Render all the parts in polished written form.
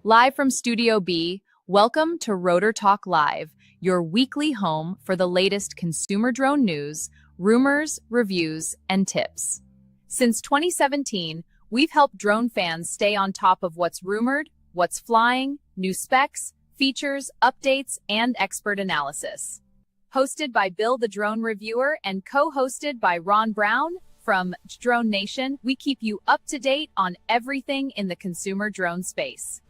Live from Studio B, welcome to Rotor Talk Live, your weekly home for the latest consumer drone news, rumors, reviews, and tips. Since 2017, we've helped drone fans stay on top of what's rumored, what's flying, new specs, features, updates, and expert analysis. Hosted by Bill the Drone Reviewer and co-hosted by Ron Brown from Drone Nation, we keep you up to date on everything in the consumer drone space.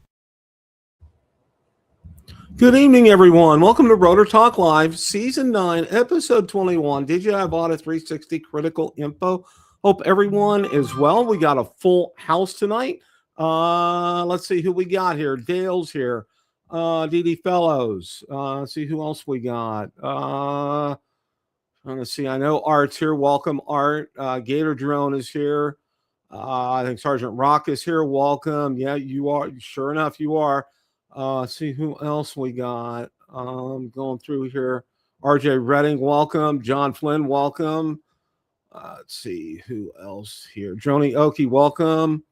Good evening, everyone. Welcome to Rotor Talk Live, Season 9, Episode 21, DJI Avata 360 Critical Info. Hope everyone is well. We got a full house tonight. Let's see who we got here. Dale's here. DD Fellows. Let's see who else we got. Let's see. I know Art's here. Welcome, Art. Gator Drone is here. I think Sergeant Rock is here. Welcome. Yeah, you are. Sure enough, you are. See who else we got. Going through here. RJ Redding, welcome. John Flynn, welcome. Let's see who else here. Joni Oki, welcome.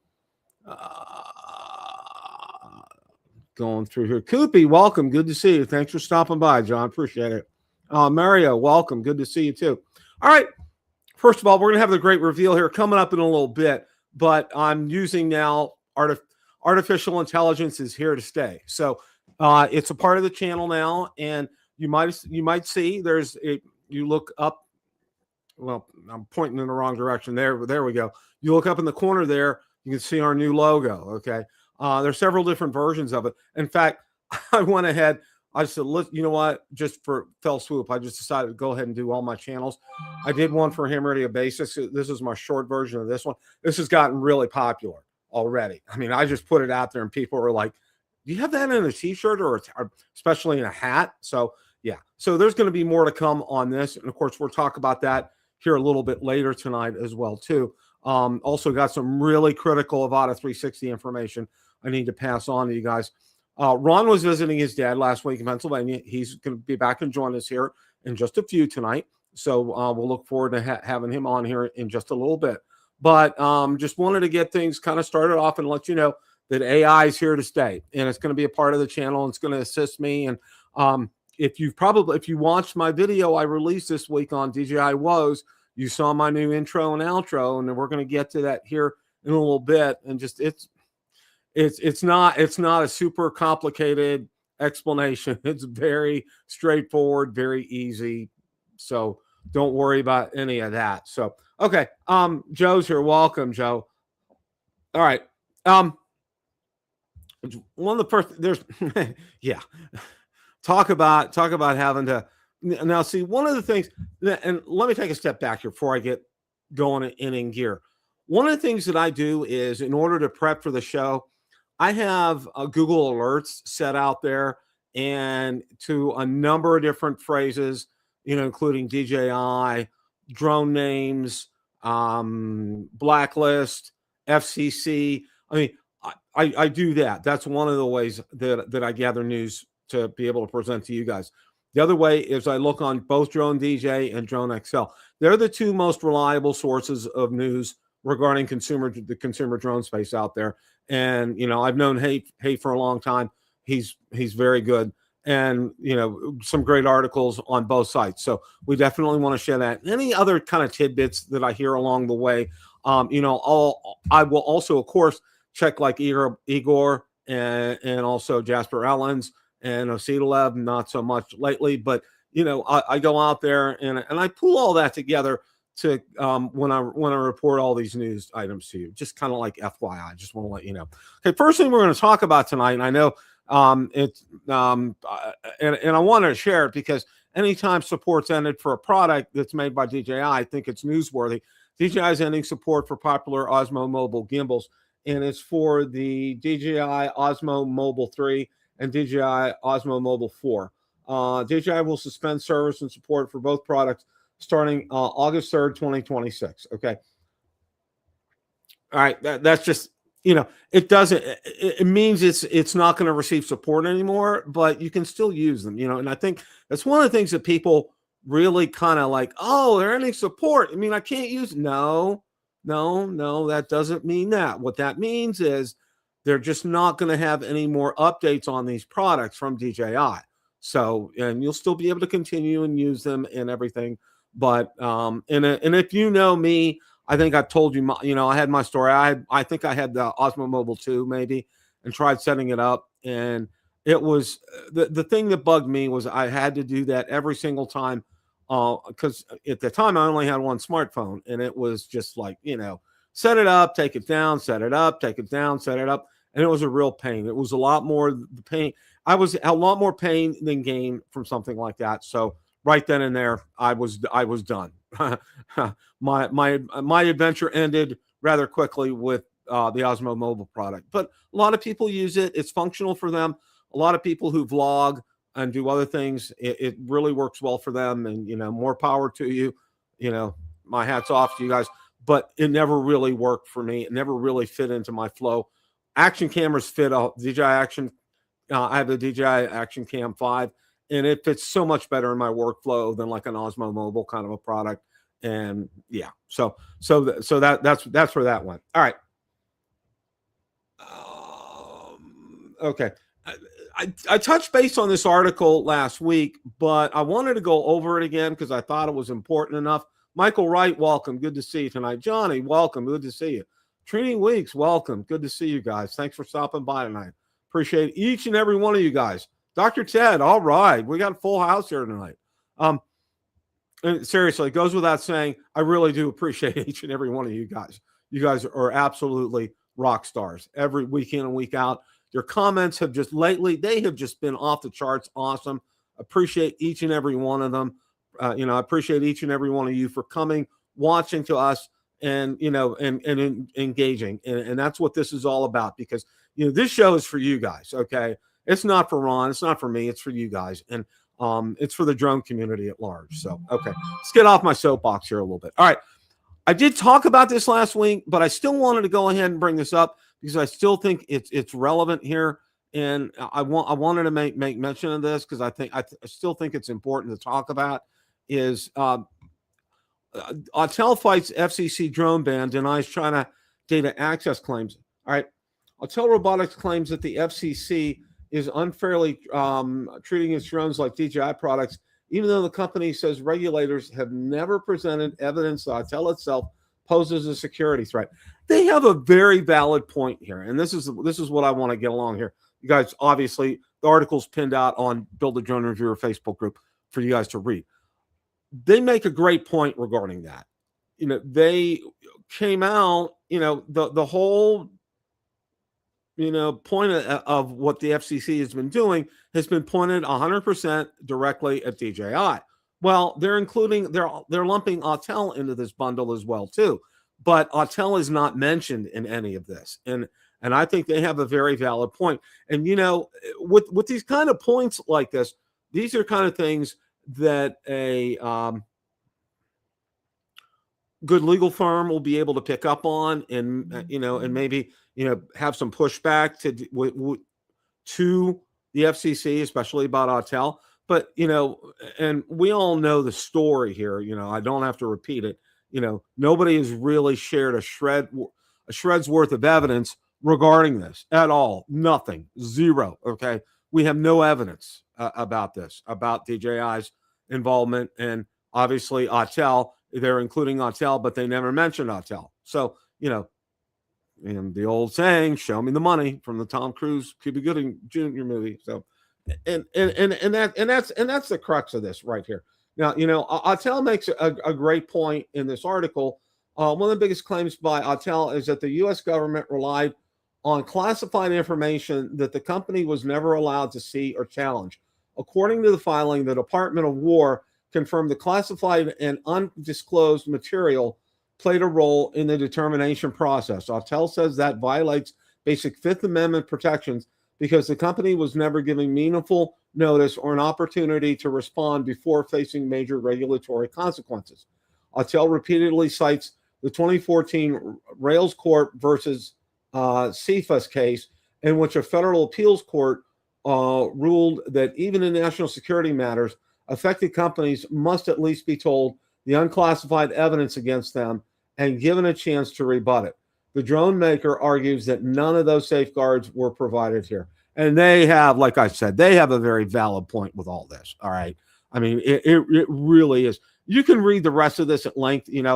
Going through here. Koopy, welcome. Good to see you. Thanks for stopping by, John. Appreciate it. Mario, welcome. Good to see you too. All right. First of all, we're going to have the great reveal here coming up in a little bit, but I'm using now artificial intelligence is here to stay. So it's a part of the channel now, and you might see there's a, you look up. Well, I'm pointing in the wrong direction. There we go. You look up in the corner there, you can see our new logo. Okay. There's several different versions of it. In fact, I went ahead. I said, look, you know what? Just for fell swoop, I just decided to go ahead and do all my channels. I did one for Ham Radio Basics. This is my short version of this one. This has gotten really popular already. I mean, I just put it out there and people were like, do you have that in a t-shirt or especially in a hat? So yeah, so there's going to be more to come on this. And of course, we'll talk about that here a little bit later tonight as well too. Also got some really critical Avata 360 information I need to pass on to you guys. Ron was visiting his dad last week in Pennsylvania. He's going to be back and join us here in just a few tonight. So we'll look forward to having him on here in just a little bit. But just wanted to get things kind of started off and let you know that AI is here to stay, and it's going to be a part of the channel. And it's going to assist me. And if you watched my video I released this week on DJI Woes, you saw my new intro and outro, and we're going to get to that here in a little bit. And just it's not a super complicated explanation. It's very straightforward, very easy. So don't worry about any of that. So okay, Joe's here. Welcome, Joe. All right. One of the first there's yeah. Talk about having to now see one of the things, and let me take a step back here before I get going in gear. One of the things that I do is in order to prep for the show, I have Google Alerts set out there and to a number of different phrases, including DJI, drone names, blacklist, FCC. I mean, I do that. That's one of the ways that I gather news to be able to present to you guys. The other way is I look on both Drone DJ and Drone XL. They're the two most reliable sources of news regarding the consumer drone space out there. And, I've known Hay for a long time. He's very good. And, some great articles on both sites. So we definitely want to share that. Any other kind of tidbits that I hear along the way, I will also, of course, check like Igor and also Jasper Ellens and Ositalev, not so much lately. But, I go out there and I pull all that together to when I report all these news items to you, just kind of like FYI. I just want to let you know. Okay, first thing we're going to talk about tonight, and I know and I want to share it because anytime support's ended for a product that's made by DJI, I think it's newsworthy. DJI is ending support for popular Osmo mobile gimbals, and it's for the DJI Osmo Mobile 3 and DJI Osmo Mobile 4. DJI will suspend service and support for both products starting August 3rd, 2026. Okay. All right. That's just, it means it's not going to receive support anymore, but you can still use them, and I think that's one of the things that people really kind of like, oh, they're ending support. I mean, I can't use, no, that doesn't mean that. What that means is they're just not going to have any more updates on these products from DJI. So, and you'll still be able to continue and use them and everything. But, and if you know me, I think I've told you, I had my story. I think I had the Osmo Mobile 2 maybe and tried setting it up. And it was the thing that bugged me was I had to do that every single time. Because at the time I only had one smartphone, and it was just like, set it up, take it down, set it up, take it down, set it up. And it was a real pain. It was a lot more the pain. I was a lot more pain than gain from something like that. So right then and there, I was done. my adventure ended rather quickly with the Osmo Mobile product. But a lot of people use it. It's functional for them. A lot of people who vlog and do other things, it really works well for them. And, more power to you. My hat's off to you guys. But it never really worked for me. It never really fit into my flow. Action cameras fit DJI Action. I have the DJI Action Cam 5, and it fits so much better in my workflow than like an Osmo Mobile kind of a product. And yeah, so that's where that went. All right. Okay. I touched base on this article last week, but I wanted to go over it again because I thought it was important enough. Michael Wright, welcome. Good to see you tonight. Johnny, welcome. Good to see you. Trini Weeks, welcome. Good to see you guys. Thanks for stopping by tonight. Appreciate each and every one of you guys. Dr. Ted, all right. We got a full house here tonight. And seriously, it goes without saying, I really do appreciate each and every one of you guys. You guys are absolutely rock stars every week in and week out. Your comments have just lately, they have just been off the charts. Awesome. Appreciate each and every one of them. I appreciate each and every one of you for coming, watching to us, and engaging. And that's what this is all about, because this show is for you guys. Okay. It's not for Ron. It's not for me. It's for you guys. And it's for the drone community at large. So, okay, let's get off my soapbox here a little bit. All right. I did talk about this last week, but I still wanted to go ahead and bring this up because I still think it's relevant here. And I wanted to make mention of this because I still think it's important to talk about is Autel fights FCC drone ban, denies China data access claims. All right. Autel Robotics claims that the FCC is unfairly treating its drones like DJI products, even though the company says regulators have never presented evidence that Autel itself poses a security threat. They have a very valid point here, and this is what I want to get along here. You guys, obviously, the article's pinned out on Build a Drone Reviewer Facebook group for you guys to read. They make a great point regarding that. They came out, the whole, point of what the FCC has been doing has been pointed 100% directly at DJI. Well, they're lumping Autel into this bundle as well too, but Autel is not mentioned in any of this, and I think they have a very valid point. And with these kind of points like this, these are kind of things that a good legal firm will be able to pick up on, and and maybe have some pushback to the FCC, especially about Autel. But and we all know the story here. I don't have to repeat it. Nobody has really shared a shred's worth of evidence regarding this at all. Nothing. Zero. Okay, we have no evidence about this, about DJI's involvement, and obviously Autel. They're including Autel, but they never mentioned Autel. So and the old saying, "Show me the money," from the Tom Cruise Cuba Gooding Jr. movie. So, and that's the crux of this right here. Now, Autel makes a great point in this article. One of the biggest claims by Autel is that the U.S. government relied on classified information that the company was never allowed to see or challenge. According to the filing, the Department of War confirmed the classified and undisclosed material played a role in the determination process. Autel says that violates basic Fifth Amendment protections because the company was never given meaningful notice or an opportunity to respond before facing major regulatory consequences. Autel repeatedly cites the 2014 Rails Court versus CFAS case, in which a federal appeals court ruled that even in national security matters, affected companies must at least be told the unclassified evidence against them and given a chance to rebut it. The drone maker argues that none of those safeguards were provided here. And they have, like I said, they have a very valid point with all this. All right. I mean, it really is. You can read the rest of this at length, and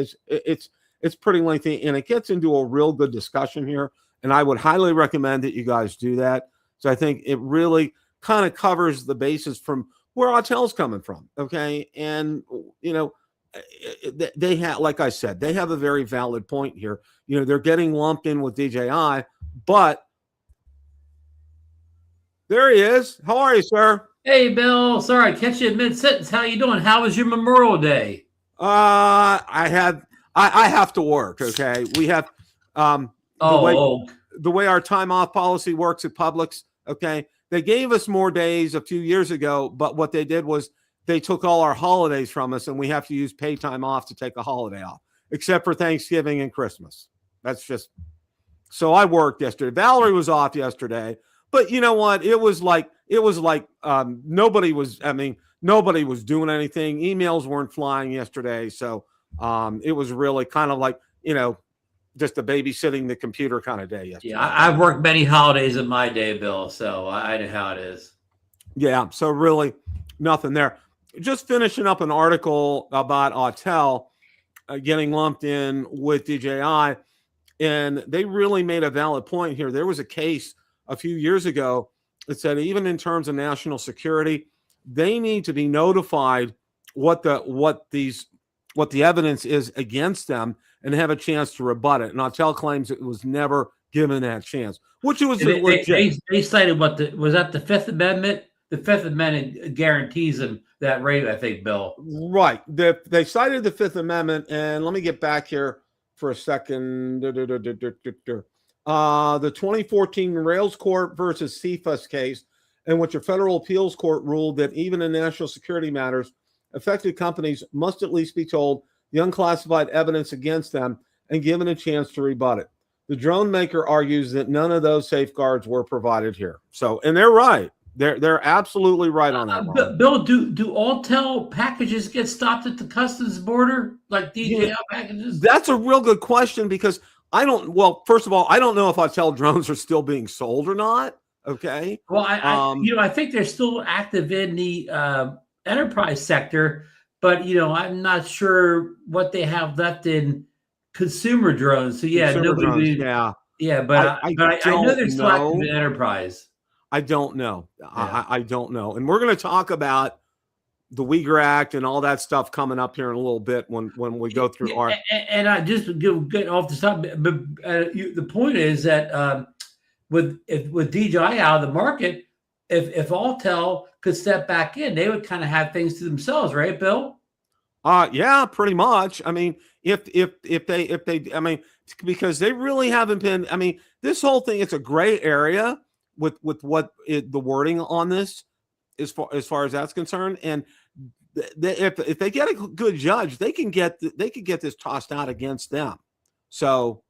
it's pretty lengthy, and it gets into a real good discussion here. And I would highly recommend that you guys do that. So I think it really kind of covers the basis from where Autel's coming from. Okay. And, they have, like I said, they have a very valid point here. They're getting lumped in with DJI, but there he is. How are you, sir? Hey, Bill. Sorry, catch you mid sentence. How you doing? How was your Memorial Day? I have to work. Okay, we have the way our time off policy works at Publix. Okay, they gave us more days a few years ago, but what they did was they took all our holidays from us, and we have to use pay time off to take a holiday off, except for Thanksgiving and Christmas. That's just so I worked yesterday. Valerie was off yesterday, but you know what? It was like nobody was doing anything. Emails weren't flying yesterday, so it was really kind of like just a babysitting the computer kind of day yesterday. Yeah, I've worked many holidays in my day, Bill, so I know how it is. Yeah, so really nothing there. Just finishing up an article about Autel getting lumped in with DJI, and they really made a valid point here. There was a case a few years ago that said even in terms of national security, they need to be notified what the evidence is against them and have a chance to rebut it. And Autel claims it was never given that chance, which it was legit. They cited was that the Fifth Amendment? The Fifth Amendment guarantees them that right, I think, Bill. Right. They cited the Fifth Amendment, and let me get back here for a second. The 2014 Rails Court versus CFAS case, in which a federal appeals court ruled that even in national security matters, affected companies must at least be told the unclassified evidence against them and given a chance to rebut it. The drone maker argues that none of those safeguards were provided here. So, and they're right. They're absolutely right on that. Bill, do Autel packages get stopped at the customs border like DJI packages? That's a real good question because first of all, I don't know if Autel drones are still being sold or not. Okay. Well, I think they're still active in the enterprise sector, but I'm not sure what they have left in consumer drones. So yeah, but I know they're still active in enterprise. I don't know. Yeah. I don't know. And we're going to talk about the Uyghur Act and all that stuff coming up here in a little bit when we go through our. And I just get off the top, but the point is that with DJI out of the market, if Autel could step back in, they would kind of have things to themselves, right, Bill? Yeah, pretty much. I mean, if they, I mean, because they really haven't been. I mean, this whole thing, it's a gray area with what the wording on this as far as that's concerned, and if they get a good judge, they could get this tossed out against them. So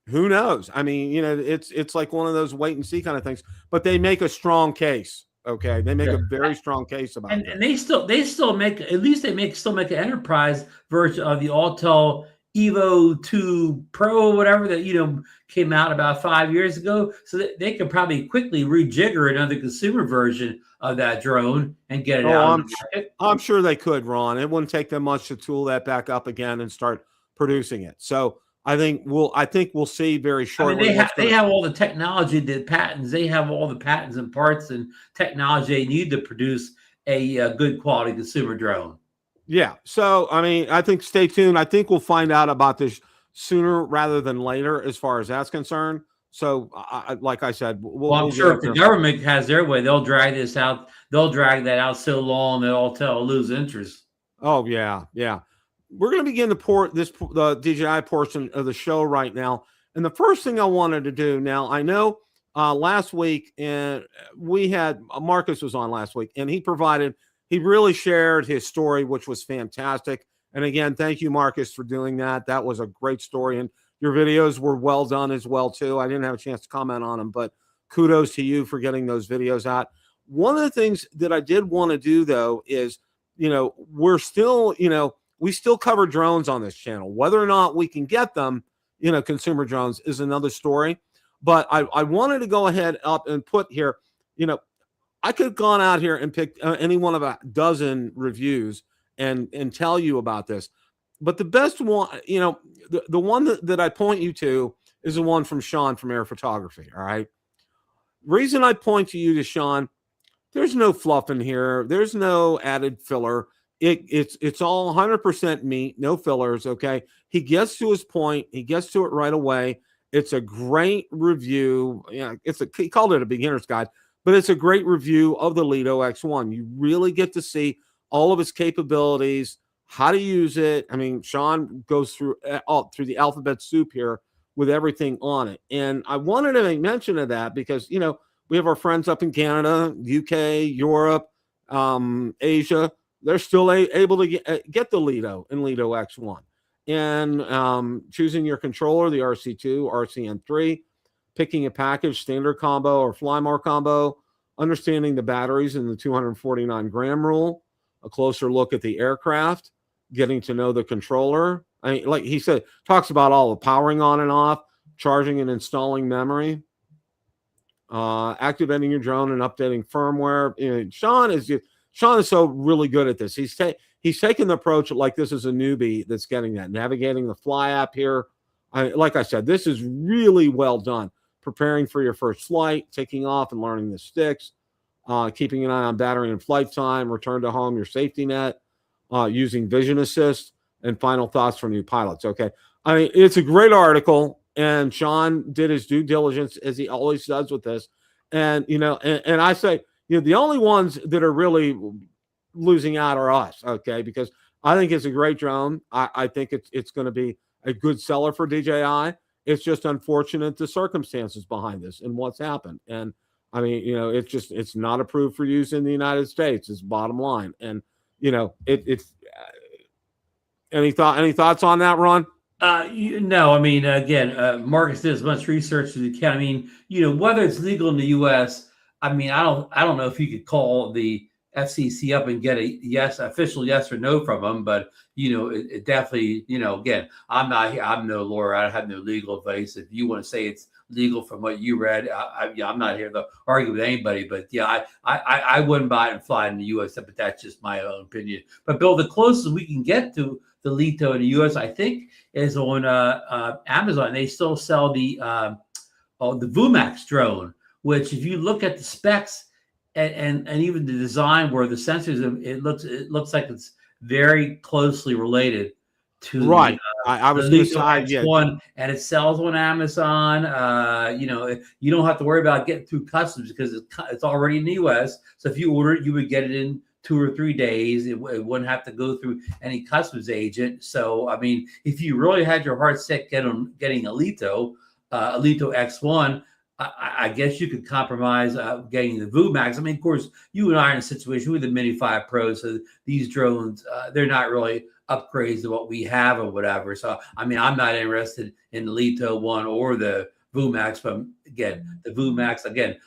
who knows? I mean, it's like one of those wait and see kind of things. But they make a strong case. Okay, they make a very strong case about it. And they still make an enterprise version of the Autel Evo 2 Pro, whatever that came out about 5 years ago, so that they could probably quickly rejigger another consumer version of that drone and get it out on the market. I'm sure they could, Ron. It wouldn't take them much to tool that back up again and start producing it. So I think we'll see very shortly. I mean, they have all the technology, the patents. They have all the patents and parts and technology they need to produce a good quality consumer drone. Yeah. So, I mean, I think stay tuned. I think we'll find out about this sooner rather than later as far as that's concerned. So, like I said, I'm sure if the government has their way, they'll drag this out. They'll drag that out so long that Autel will lose interest. Oh, yeah. Yeah. We're going to begin the DJI portion of the show right now. And the first thing I wanted to do now, I know last week, and we had Marcus was on last week, and he really shared his story, which was fantastic. And again, thank you, Marcus, for doing that. That was a great story. And your videos were well done as well, too. I didn't have a chance to comment on them, but kudos to you for getting those videos out. One of the things that I did want to do, though, is, we're still, we still cover drones on this channel. Whether or not we can get them, consumer drones is another story. But I wanted to go ahead up and put here, I could have gone out here and picked any one of a dozen reviews and tell you about this. But the best one, the one that I point you to is the one from Sean from Air Photography. All right. Reason I point to you to Sean, there's no fluff in here. There's no added filler. It's all 100% meat, no fillers. Okay. He gets to his point. He gets to it right away. It's a great review. Yeah. He called it a beginner's guide, but it's a great review of the Lito X1. You really get to see all of its capabilities, how to use it. I mean, Sean goes through the alphabet soup here with everything on it. And I wanted to make mention of that because, we have our friends up in Canada, UK, Europe, Asia. They're still able to get the Lito and Lito X1. And choosing your controller, the RC2, RCN3, picking a package, standard combo or Flymore combo, understanding the batteries and the 249 gram rule, a closer look at the aircraft, getting to know the controller. I mean, like he said, talks about all the powering on and off, charging and installing memory, activating your drone and updating firmware. Sean is so really good at this. He's taken the approach like this is a newbie that's getting that, navigating the Fly app here. Like I said, this is really well done. Preparing for your first flight, taking off and learning the sticks, keeping an eye on battery and flight time, return to home, your safety net, using vision assist, and final thoughts for new pilots. Okay. I mean, it's a great article, and Sean did his due diligence as he always does with this. And, and I say, the only ones that are really losing out are us. Okay. Because I think it's a great drone. I think it's going to be a good seller for DJI. It's just unfortunate the circumstances behind this and what's happened. And I mean, it's not approved for use in the United States is bottom line. And, it's any thoughts on that, Ron? No, I mean, again, Marcus did as much research as he can. I mean, whether it's legal in the U.S., I mean, I don't know if you could call the FCC up and get a official yes or no from them, but it definitely, again, I'm no lawyer. I have no legal advice. If you want to say it's legal from what you read, I'm not here to argue with anybody, but yeah, I wouldn't buy it and fly in the U.S., but that's just my own opinion. But Bill, the closest we can get to the Lito in the U.S., I think, is on Amazon. They still sell the VUMAX drone, which if you look at the specs, and even the design where the sensors, it looks like it's very closely related to right. I was going to say one, and it sells on Amazon. You don't have to worry about getting through customs because it's already in the U.S. So if you order it, you would get it in 2 or 3 days. It wouldn't have to go through any customs agent. So I mean, if you really had your heart set getting a Lito X1. I guess you could compromise getting the VUMAX. I mean, of course, you and I are in a situation with the Mini 5 Pro, so these drones, they're not really upgrades to what we have or whatever. So, I mean, I'm not interested in the Lito 1 or the VUMAX, but again, the VUMAX, I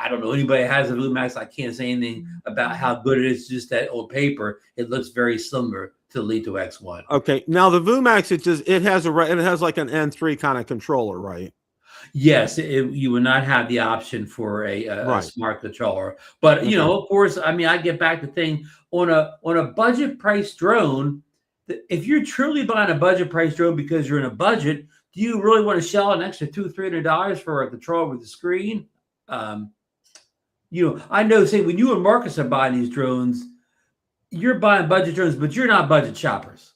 don't know anybody has a VUMAX. I can't say anything about how good it is, just that on paper, it looks very similar to the Lito X1. Okay. Now, the VUMAX, it has like an N3 kind of controller, right? Yes, you would not have the option for a smart controller, but of course, I mean, I get back to thing on a budget price drone. If you're truly buying a budget price drone because you're in a budget, do you really want to shell out an extra $200-$300 for a controller with a screen? I know, say when you and Marcus are buying these drones, you're buying budget drones, but you're not budget shoppers.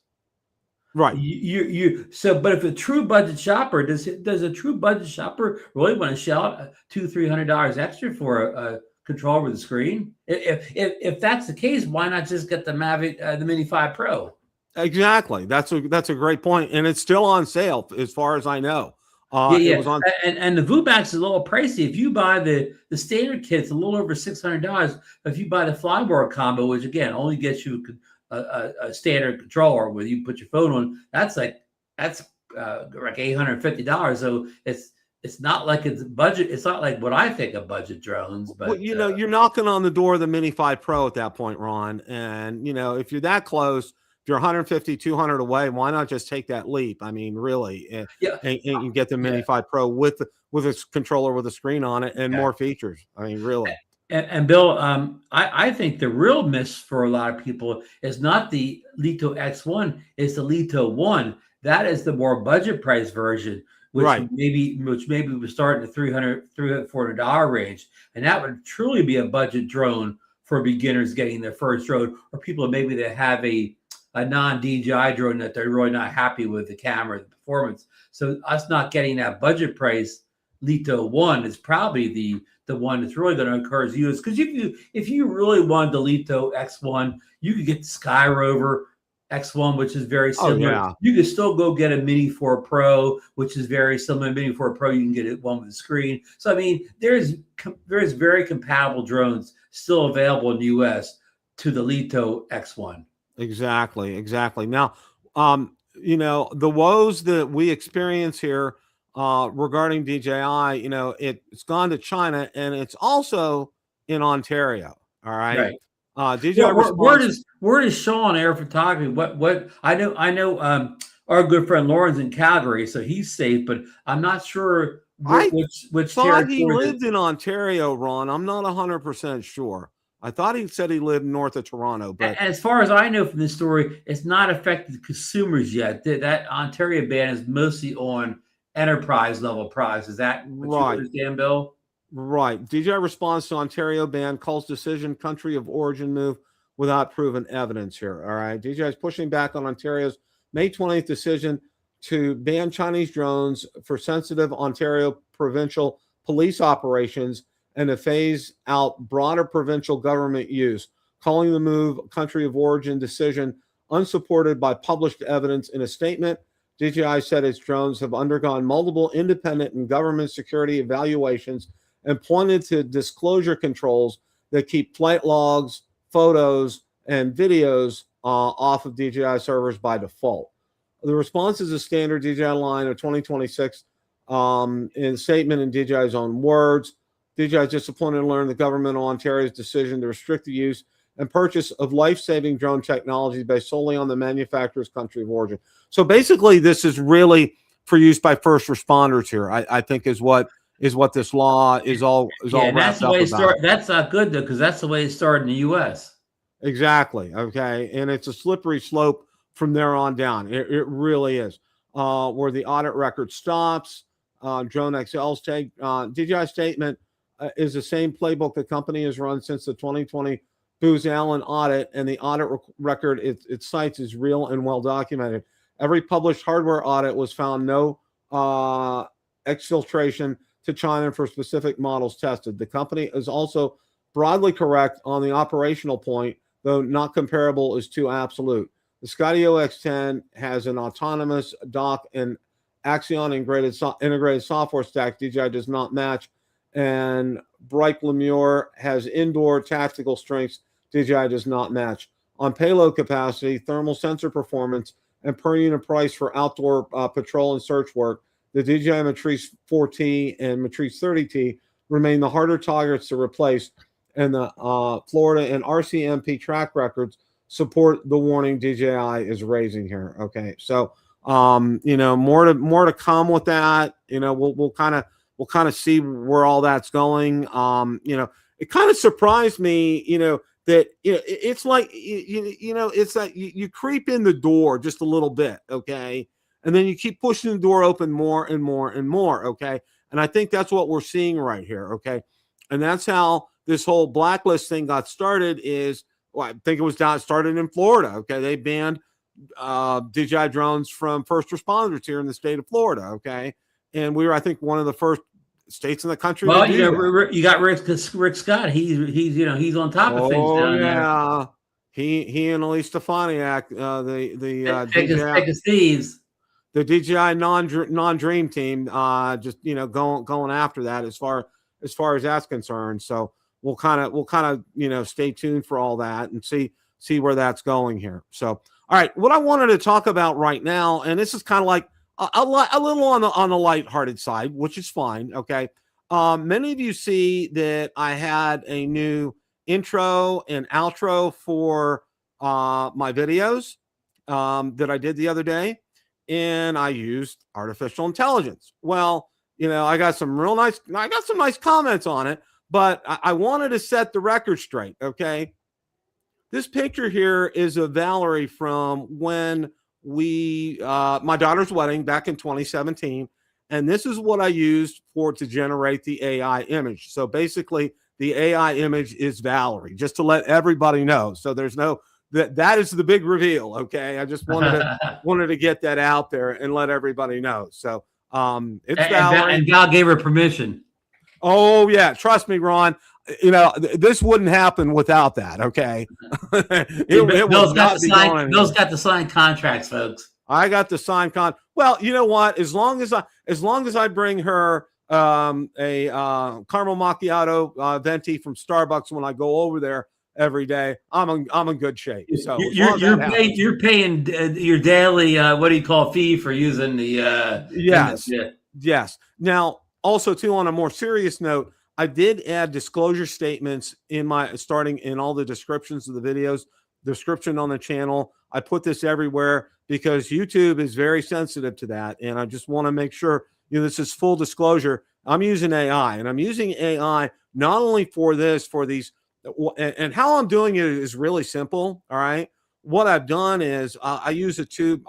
Right. But if a true budget shopper, does a true budget shopper really want to shell out $200-$300 extra for a controller with a screen? If that's the case, why not just get the Mavic, the Mini 5 Pro? Exactly. That's a great point, and it's still on sale as far as I know. It was on, and the VUMAX is a little pricey. If you buy the standard kit, it's a little over $600. If you buy the Flymore combo, which again only gets you a standard controller where you put your phone on, that's like $850. So it's not like it's budget. It's not like what I think of budget drones. But you're knocking on the door of the Mini 5 Pro at that point, Ron. And if you're that close, you're 150, 200 away, why not just take that leap? I mean, really, and you get the Mini 5 Pro with a controller with a screen on it and more features. I mean, really. And Bill, I think the real miss for a lot of people is not the Lito X1, it's the Lito 1. That is the more budget price version, which maybe would start in the $300-$400 range. And that would truly be a budget drone for beginners getting their first drone, or people maybe that have a non-DJI drone that they're really not happy with the camera, the performance. So us not getting that budget price Lito 1 is probably the one that's really going to encourage use. Because if you really wanted the Lito X1, you could get the Sky Rover X1, which is very similar. Oh, yeah. You could still go get a Mini 4 Pro, which is very similar. Mini 4 Pro, you can get it one with a screen. So I mean, there's very compatible drones still available in the US to the Lito X1. Exactly. Now, the woes that we experience here regarding DJI, it's gone to China and it's also in Ontario. All right. DJI where does Sean Air Photography? What I know our good friend Lauren's in Calgary, so he's safe, but I'm not sure which thought he lived in Ontario, Ron. I'm not 100% sure. I thought he said he lived north of Toronto, but as far as I know from this story, it's not affected consumers yet. That Ontario ban is mostly on enterprise level products. Is that what you understand, Bill? Right. DJI responds to Ontario ban, calls decision country of origin move without proven evidence here. All right. DJI is pushing back on Ontario's May 20th decision to ban Chinese drones for sensitive Ontario provincial police operations and to phase out broader provincial government use, calling the move country of origin decision unsupported by published evidence. In a statement, DJI said its drones have undergone multiple independent and government security evaluations and pointed to disclosure controls that keep flight logs, photos, and videos off of DJI servers by default. The response is a standard DJI line of 2026 in a statement in DJI's own words. DJI is disappointed to learn the government of Ontario's decision to restrict the use and purchase of life-saving drone technology based solely on the manufacturer's country of origin. So basically, this is really for use by first responders here, I think is what this law is all wrapped up about. That's not good, though, because that's the way it started in the U.S. Exactly. Okay. And it's a slippery slope from there on down. It really is. Where the audit record stops, Drone XL's DJI statement is the same playbook the company has run since the 2020 Booz Allen audit, and the audit record it cites is real and well documented. Every published hardware audit was found no exfiltration to China for specific models tested. The company is also broadly correct on the operational point, though not comparable is too absolute. The Skydio X10 has an autonomous dock and Axion integrated software stack DJI does not match, and Bright Lemure has indoor tactical strengths DJI does not match. On payload capacity, thermal sensor performance, and per unit price for outdoor patrol and search work, the DJI Matrice 4T and Matrice 30T remain the harder targets to replace, and the Florida and RCMP track records support the warning DJI is raising here. Okay, so more to come with that. We'll kind of see where all that's going. It kind of surprised me, that it's like it's like you creep in the door just a little bit, okay, and then you keep pushing the door open more and more and more, okay, and I think that's what we're seeing right here, okay, and that's how this whole blacklist thing got started. I think it was started in Florida, okay. They banned DJI drones from first responders here in the state of Florida, okay, and we were, I think, one of the first states in the country. Well, you got Rick Scott. He's on top of things down there. He and Elise Stefaniak, the DJI non-dream team, just going after that as far as that's concerned. So we'll kind of stay tuned for all that and see where that's going here. So all right, what I wanted to talk about right now, and this is kind of like a little on the lighthearted side, which is fine. Okay. Many of you see that I had a new intro and outro for my videos. that I did the other day, and I used artificial intelligence. Well, I got some nice comments on it, but I wanted to set the record straight. Okay. This picture here is of Valerie from when my daughter's wedding back in 2017. And this is what I used to generate the AI image. So basically the AI image is Valerie, just to let everybody know. So there's that is the big reveal. Okay. I just wanted to get that out there and let everybody know. So it's Valerie. And Val gave her permission. Oh yeah. Trust me, Ron. This wouldn't happen without that. Okay. Bill's got the signed contracts, folks. I got the signed Well, you know what? As long as I bring her a caramel macchiato venti from Starbucks when I go over there every day, I'm in good shape. So you're paying your daily what do you call fee for using the yes. Now, also too, on a more serious note, I did add disclosure statements starting in all the descriptions of the videos, description on the channel. I put this everywhere because YouTube is very sensitive to that. And I just want to make sure, this is full disclosure. I'm using AI, and I'm using AI not only for these, and how I'm doing it is really simple. All right. What I've done is I use two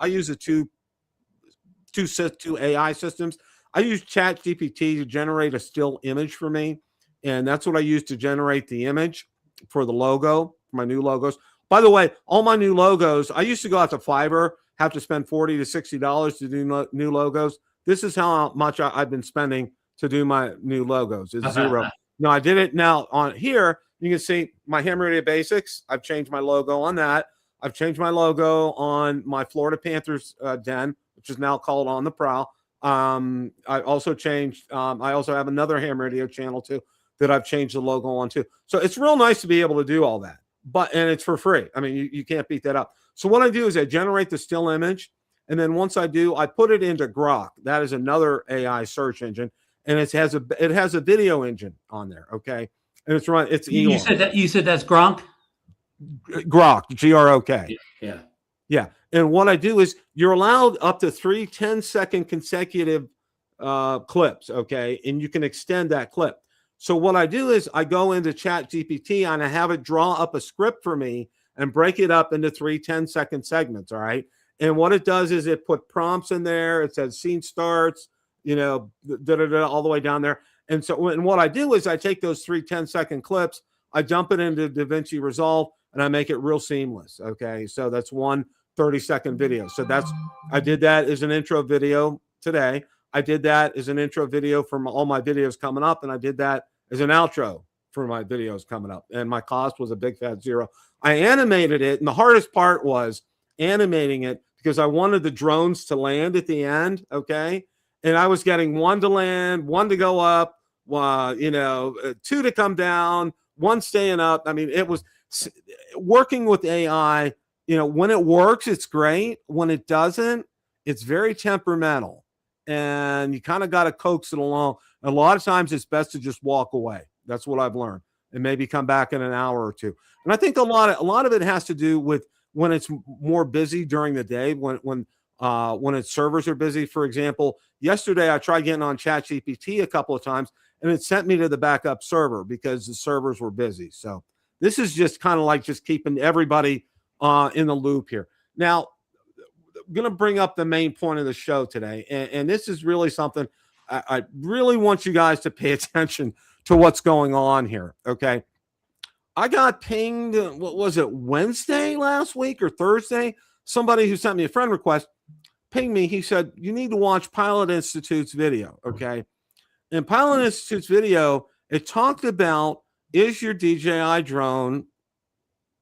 AI systems. I use ChatGPT to generate a still image for me. And that's what I use to generate the image for the logo, my new logos. By the way, all my new logos, I used to go out to Fiverr, have to spend $40 to $60 to do new logos. This is how much I've been spending to do my new logos. It's zero. No, I did it now on here. You can see my Ham Radio Basics. I've changed my logo on that. I've changed my logo on my Florida Panthers den, which is now called On the Prowl. I also changed, I also have another ham radio channel too that I've changed the logo on too. So it's real nice to be able to do all that, and it's for free. I mean, you can't beat that up. So what I do is I generate the still image. And then once I do, I put it into Grok. That is another AI search engine. And it has a video engine on there. Okay. And it's Elon. You said that's Gronk? Grok, Grok. Yeah. Yeah. And what I do is you're allowed up to 3 10-second consecutive clips. Okay. And you can extend that clip. So what I do is I go into ChatGPT and I have it draw up a script for me and break it up into 3 10-second segments. All right. And what it does is it put prompts in there. It says scene starts, all the way down there. And so and what I do is I take those 3 10-second clips, I dump it into DaVinci Resolve, and I make it real seamless. Okay. So that's one 30-second video. So I did that as an intro video today. I did that as an intro video for all my videos coming up. And I did that as an outro for my videos coming up. And my cost was a big fat zero. I animated it. And the hardest part was animating it because I wanted the drones to land at the end. Okay. And I was getting one to land, one to go up, 2 to come down, one staying up. I mean, it was working with AI. When it works, it's great. When it doesn't, it's very temperamental. And you kind of got to coax it along. A lot of times it's best to just walk away. That's what I've learned. And maybe come back in an hour or two. And I think a lot of it has to do with when it's more busy during the day, when its servers are busy. For example, yesterday I tried getting on ChatGPT a couple of times and it sent me to the backup server because the servers were busy. So this is just kind of like just keeping everybody in the loop here. Now, I'm going to bring up the main point of the show today. And this is really something I really want you guys to pay attention to what's going on here. Okay. I got pinged, what was it, Wednesday last week or Thursday? Somebody who sent me a friend request pinged me. He said, you need to watch Pilot Institute's video. Okay. In Pilot Institute's video, it talked about, is your DJI drone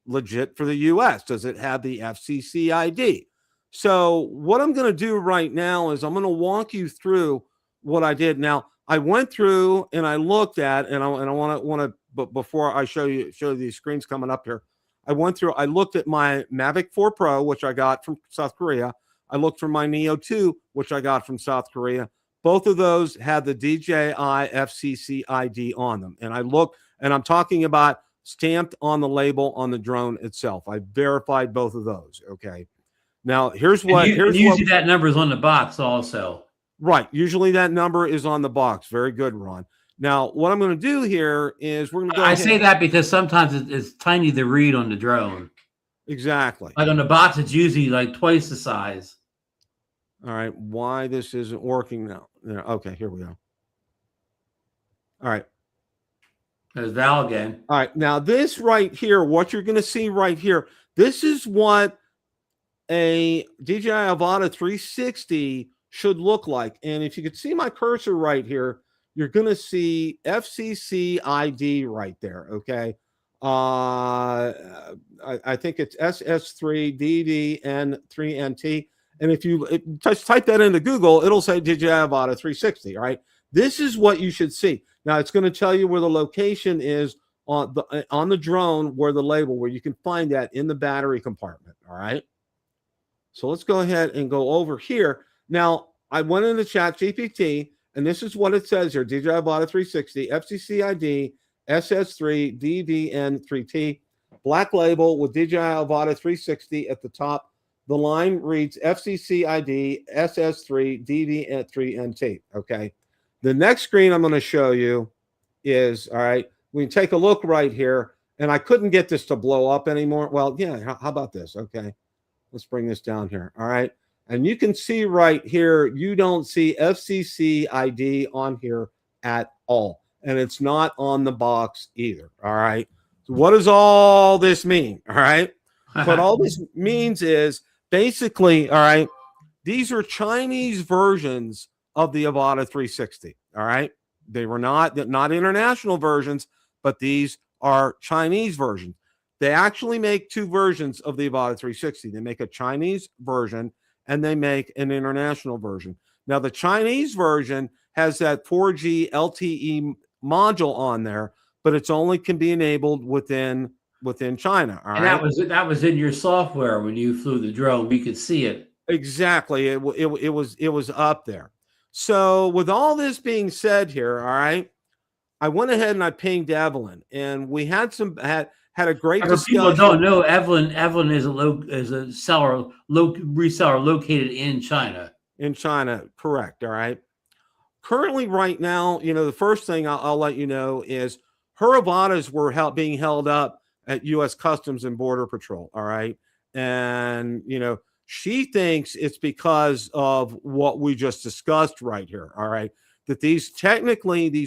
legit for the US? Does it have the FCC ID? So what I'm going to do right now is I'm going to walk you through what I did. Now, I went through and I looked at, and I want to, but before I show you these screens coming up here, I looked at my Mavic 4 Pro, which I got from South Korea. I looked for my Neo 2, which I got from South Korea. Both of those had the DJI FCC ID on them. And I looked, and I'm talking about stamped on the label on the drone itself. I verified both of those. Okay. Now, here's And what. usually that number is on the box also. Right. Usually that number is on the box. Very good, Ron. Now, what I'm going to do here is we're going to go I ahead. say that because sometimes it's tiny to read on the drone. Exactly. Like on the box, it's usually like twice the size. All right. Why this isn't working now? Okay, here we go. All right. There's Val again. All right. Now, this right here, what you're going to see right here, this is what a DJI Avata 360 should look like. And if you could see my cursor right here, you're going to see FCC ID right there. Okay. I think it's SS3DDN3NT. And if you just type that into Google, it'll say DJI Avata 360. All right. This is what you should see. Now it's going to tell you where the location is on the drone, where the label, where you can find that in the battery compartment. All right. So let's go ahead and go over here. Now, I went into ChatGPT, and this is what it says here: DJI Avata 360, FCC ID, SS3, DDN3T, black label with DJI Avata 360 at the top. The line reads FCC ID, SS3, DDN3NT. Okay. The next screen I'm going to show you is, all right, we can take a look right here, and I couldn't get this to blow up anymore. Well, yeah, how about this? Okay. Let's bring this down here. All right. And you can see right here, you don't see FCC ID on here at all. And it's not on the box either. All right. So what does all this mean? All right. What all this means is basically, all right, these are Chinese versions of the Avata 360. All right. They were not international versions, but these are Chinese versions. They actually make two versions of the Avata 360. They make a Chinese version and they make an international version. Now, the Chinese version has that 4G LTE module on there, but it's only can be enabled within China. All and right? that was in your software when you flew the drone. We could see it. Exactly. It was up there. So with all this being said here, all right, I went ahead and I pinged Evelyn, and we had a great discussion. People don't know Evelyn is a reseller located in China. In China, correct. All right. Currently, right now, the first thing I'll let you know is her Avatas were being held up at U.S. Customs and Border Patrol. All right. And, she thinks it's because of what we just discussed right here. All right. That these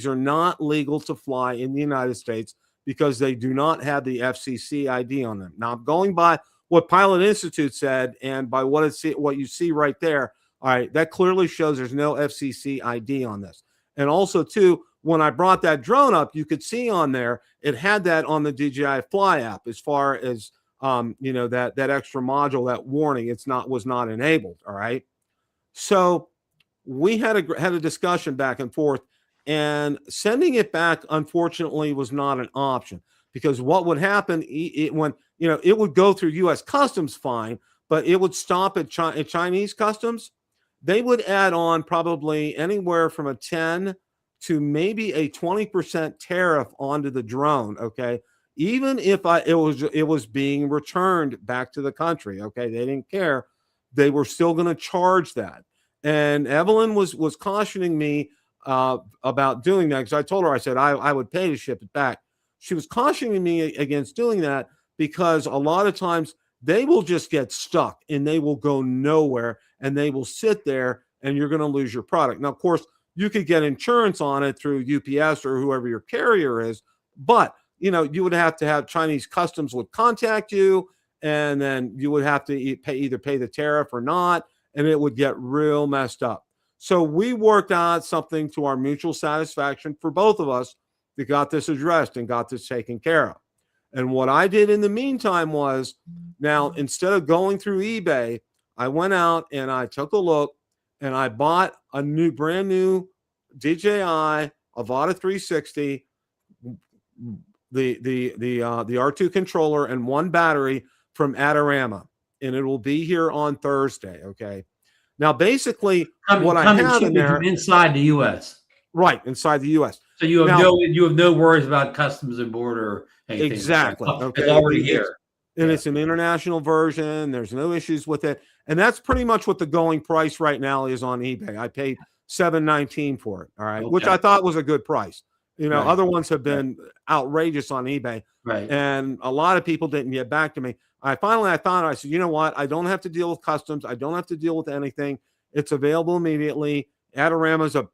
are not legal to fly in the United States because they do not have the FCC ID on them. Now, I'm going by what Pilot Institute said, and by what you see right there. All right, that clearly shows there's no FCC ID on this. And also, too, when I brought that drone up, you could see on there, it had that on the DJI Fly app as far as, that extra module, that warning, was not enabled. All right. So we had a discussion back and forth, and sending it back, unfortunately, was not an option, because what would happen, it would go through U.S. Customs fine, but it would stop at Chinese Customs. They would add on probably anywhere from a 10 to maybe a 20% tariff onto the drone. Okay. Even if it was being returned back to the country. Okay. They didn't care. They were still going to charge that. And Evelyn was cautioning me about doing that, because I told her, I said, I would pay to ship it back. She was cautioning me against doing that because a lot of times they will just get stuck and they will go nowhere, and they will sit there, and you're going to lose your product. Now, of course, you could get insurance on it through UPS or whoever your carrier is, but you would have to have Chinese Customs would contact you, and then you would have to either pay the tariff or not, and it would get real messed up. So we worked out something to our mutual satisfaction for both of us that got this addressed and got this taken care of. And what I did in the meantime was, now, instead of going through eBay, I went out and I took a look, and I bought a brand new DJI Avata 360, the R2 controller and one battery from Adorama, and it will be here on Thursday. Okay. Now, basically, what I have in there inside the U.S. Right, inside the U.S. So you have no worries about customs and border or anything. Exactly. Okay. It's already here. and it's an international version. There's no issues with it. And that's pretty much what the going price right now is on eBay. I paid $719 for it. All right. Which I thought was a good price. You know, other ones have been outrageous on eBay. Right. And a lot of people didn't get back to me. I thought, I said, you know what? I don't have to deal with customs. I don't have to deal with anything. It's available immediately. Adorama's a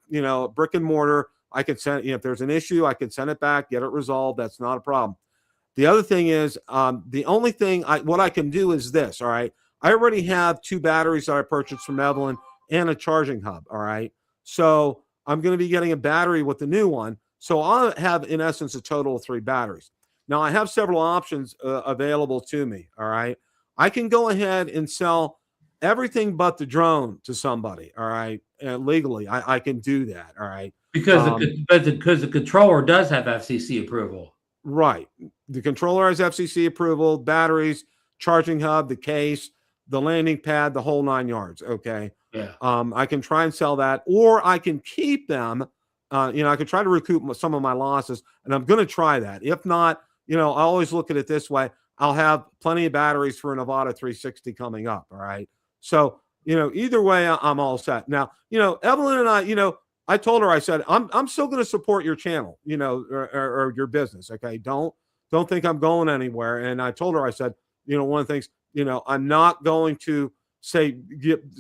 brick and mortar. I could send, if there's an issue, I can send it back, get it resolved. That's not a problem. The other thing is, the only thing what I can do is this. All right. I already have 2 batteries that I purchased from Evelyn and a charging hub. All right. So I'm going to be getting a battery with the new one. So I'll have, in essence, a total of 3 batteries. Now, I have several options available to me. All right. I can go ahead and sell everything but the drone to somebody. All right. Legally, I can do that. All right. Because the controller does have FCC approval. Right. The controller has FCC approval, batteries, charging hub, the case, the landing pad, the whole 9 yards. Okay. Yeah. I can try and sell that, or I can keep them. I could try to recoup some of my losses, and I'm going to try that. If not, I always look at it this way. I'll have plenty of batteries for an Avata 360 coming up. All right. So, either way, I'm all set. Now, Evelyn and I told her, I said, I'm still going to support your channel, or your business. Okay. Don't think I'm going anywhere. And I told her, I said, one of the things, I'm not going to say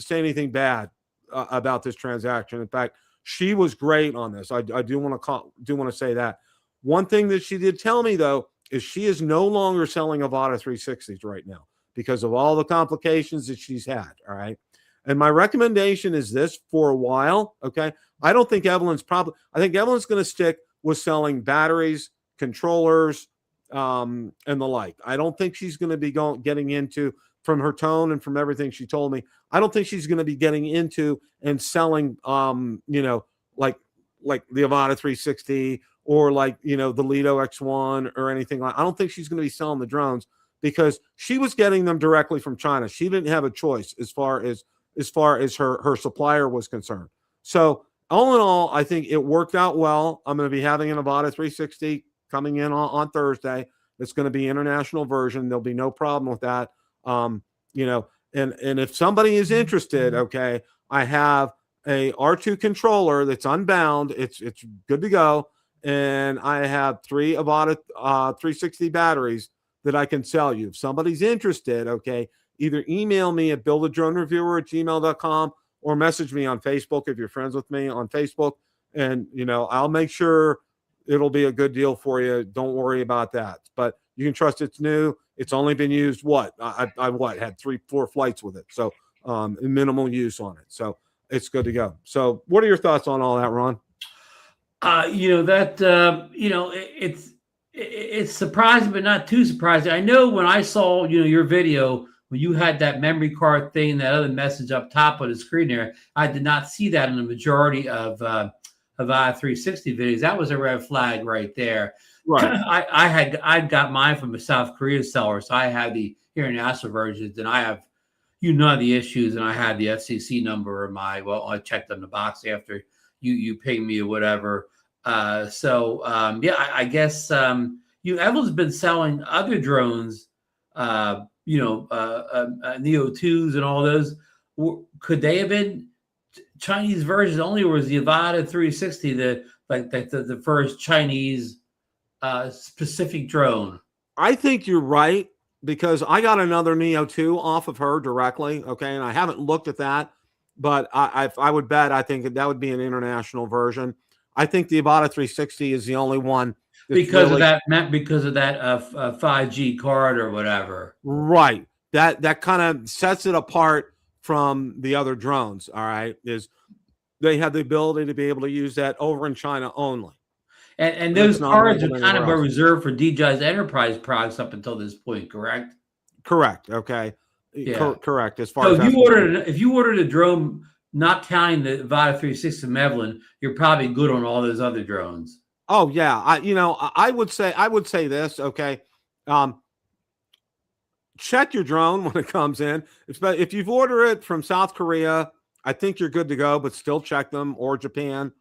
anything bad about this transaction. In fact, she was great on this. I do want to say that. One thing that she did tell me, though, is she is no longer selling Avata 360s right now because of all the complications that she's had. All right. And my recommendation is this for a while. Okay. I think Evelyn's going to stick with selling batteries, controllers, and the like. I don't think she's going to be getting into, from her tone and from everything she told me, I don't think she's going to be getting into and selling, like the Avata 360 or the Lito X1 or anything like. I don't think she's going to be selling the drones because she was getting them directly from China. She didn't have a choice as far as her supplier was concerned. So all in all, I think it worked out well. I'm going to be having an Avata 360 coming in on Thursday. It's going to be international version. There'll be no problem with that. And if somebody is interested, okay, I have a R2 controller that's unbound. It's good to go. And I have 3 Avata 360 batteries that I can sell you. If somebody's interested, okay, either email me at buildadronereviewer@gmail.com or message me on Facebook if you're friends with me on Facebook. And, I'll make sure it'll be a good deal for you. Don't worry about that. But you can trust it's new. It's only been used I had 3-4 flights with it. So minimal use on it. So it's good to go. So what are your thoughts on all that, Ron? It's surprising, but not too surprising. I know when I saw, your video, when you had that memory card thing, that other message up top of the screen there, I did not see that in the majority of Avata 360 videos. That was a red flag right there. Right. I got mine from a South Korea seller, so I had the international versions, and I have none of the issues, and I had the FCC number in I checked on the box after you ping me or whatever. I guess Evelyn's been selling other drones, Neo 2s and all those. Could they have been Chinese versions only, or was the Avata 360 the first Chinese specific drone? I think you're right, because I got another Neo 2 off of her directly. Okay. And I haven't looked at that, but I would bet, I think that would be an international version. I think the Avata 360 is the only one because of that 5G card or whatever. Right. That kind of sets it apart from the other drones. All right. Is they have the ability to be able to use that over in China only. And those cards are kind of reserved for DJI's enterprise products up until this point, correct? Correct. Okay. Yeah. Correct. As far as if you ordered a drone, not counting the Avata 360 from Evelyn, you're probably good on all those other drones. Oh yeah. I would say this. Okay. Check your drone when it comes in. If you've ordered it from South Korea, I think you're good to go, but still check them, or Japan.